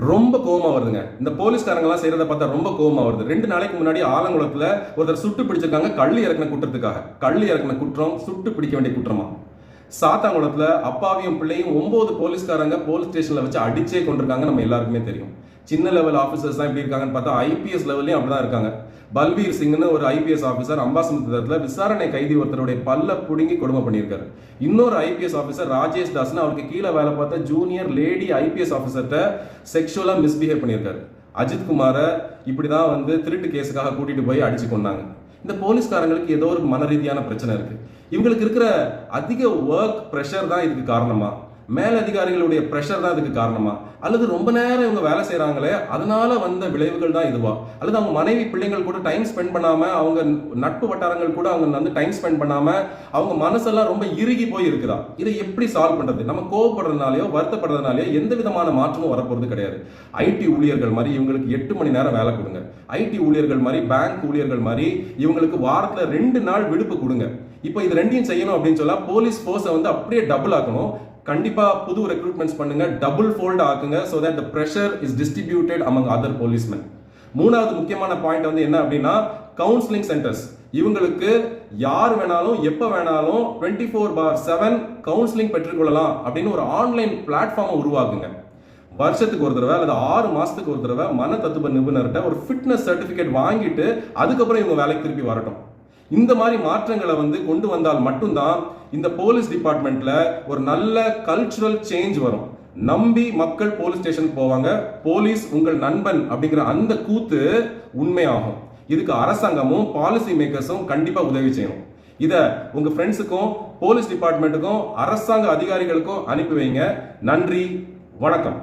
ரொம்ப கோவமா வருதுங்க. இந்த போலீஸ்காரங்கலாம் செய்யறத பார்த்தா ரொம்ப கோவமா வருது. 2 நாளைக்கு முன்னாடி ஆலங்குளத்துல ஒருத்தர் சுட்டு பிடிச்சிருக்காங்க கள்ளு இறக்குன குற்றத்துக்காக. கள்ளு இறக்குன குற்றம் சுட்டு பிடிக்க வேண்டிய குற்றமா? சாத்தாங்குளத்துல அப்பாவியும் பிள்ளையும் 9 போலீஸ்காரங்க போலீஸ் ஸ்டேஷன்ல வச்சு அடிச்சே கொண்டிருக்காங்க. நம்ம எல்லாருக்குமே தெரியும். சின்ன லெவல் ஆபீசர்ஸ் தான் எப்படி இருக்காங்கன்னு பார்த்தா ஐபிஎஸ் லெவல்லையும் அப்படிதான் இருக்காங்க. பல்பீர் சிங்னு ஒரு ஐபிஎஸ் ஆபீசர் அம்பாசமுத்திரத்துல விசாரணை கைதி ஒருத்தருடைய பல்ல புடுங்கி கொடுமை பண்ணியிருக்காரு. இன்னொரு ஐபிஎஸ் ஆபீசர் ராஜேஷ் தாஸ்னு அவருக்கு கீழே வேலை பார்த்த ஜூனியர் லேடி ஐபிஎஸ் ஆபீசர்கிட்ட செக்ஷுவலா மிஸ்பிஹேவ் பண்ணியிருக்காரு. அஜித் குமார இப்படிதான் திருட்டு கேஸுக்காக கூட்டிட்டு போய் அடிச்சு கொண்டாங்க. இந்த போலீஸ்காரங்களுக்கு ஏதோ ஒரு மன ரீதியான பிரச்சனை இருக்கு. இவங்களுக்கு இருக்கிற அதிக ஒர்க் பிரஷர் தான் இதுக்கு காரணமா? மேலதிகாரிகளுடைய பிரஷர் தான் இதுக்கு காரணமா? அல்லது ரொம்ப நேரம் இவங்க வேலை செய்யறாங்களே அதனால வந்த விளைவுகள் தான் இதுவா? அல்லது அவங்க மனைவி பிள்ளைங்கள் கூட டைம் ஸ்பெண்ட் பண்ணாம, அவங்க நட்பு வட்டாரங்கள் கூட அவங்க டைம் ஸ்பெண்ட் பண்ணாம அவங்க மனசெல்லாம் ரொம்ப இறுகி போய் இருக்குதா? இதை எப்படி சால்வ் பண்றது? நம்ம கோவப்படுறதுனாலயோ வருத்தப்படுறதுனாலயோ எந்த விதமான மாற்றமும் வரப்போறது கிடையாது. ஐடி ஊழியர்கள் மாதிரி இவங்களுக்கு 8 மணி நேரம் வேலை கொடுங்க. ஐடி ஊழியர்கள் மாதிரி, பேங்க் ஊழியர்கள் மாதிரி இவங்களுக்கு வாரத்துல 2 நாள் விடுப்பு கொடுங்க. இப்போ இது ரெண்டையும் செய்யணும் அப்படின்னு சொல்ல போலீஸ் போர்ஸை அப்படியே டபுள் ஆக்கணும். கண்டிப்பா புது ரெக்ரூட்மெண்ட்ஸ் பண்ணுங்க, டபுள் ஃபோல்ட் ஆக்குங்க, so that the pressure is distributed among other policemen. மூணாவது முக்கியமான பாயிண்ட் என்ன அப்படின்னா கவுன்சிலிங் சென்டர்ஸ். இவங்களுக்கு யார் வேணாலும் எப்ப வேணாலும் 24/7 கவுன்சிலிங் பெற்றுக்கொள்ளலாம் அப்படின்னு ஒரு ஆன்லைன் பிளாட்ஃபார்மை உருவாக்குங்க. வருஷத்துக்கு ஒரு தடவை அல்லது 6 மாசத்துக்கு ஒரு தடவை மன தத்துவ நிபுணர்கிட்ட ஒரு ஃபிட்னஸ் சர்டிபிகேட் வாங்கிட்டு அதுக்கப்புறம் இவங்க வேலைக்கு திருப்பி வரட்டும். இந்த மாதிரி மாற்றங்களை கொண்டு வந்தால் மட்டும்தான் இந்த போலீஸ் டிபார்ட்மெண்ட்ல ஒரு நல்ல கல்ச்சுரல் சேஞ்ச் வரும். நம்பி மக்கள் போலீஸ் ஸ்டேஷன் போவாங்க. போலீஸ் உங்கள் நண்பன் அப்படிங்கிற அந்த கூத்து உண்மையாகும். இதுக்கு அரசாங்கமும் பாலிசி மேக்கர்ஸும் கண்டிப்பா உதவி செய்யணும். இத உங்க ஃப்ரெண்ட்ஸுக்கும் போலீஸ் டிபார்ட்மெண்ட்டுக்கும் அரசாங்க அதிகாரிகளுக்கும் அனுப்பி வைங்க. நன்றி, வணக்கம்.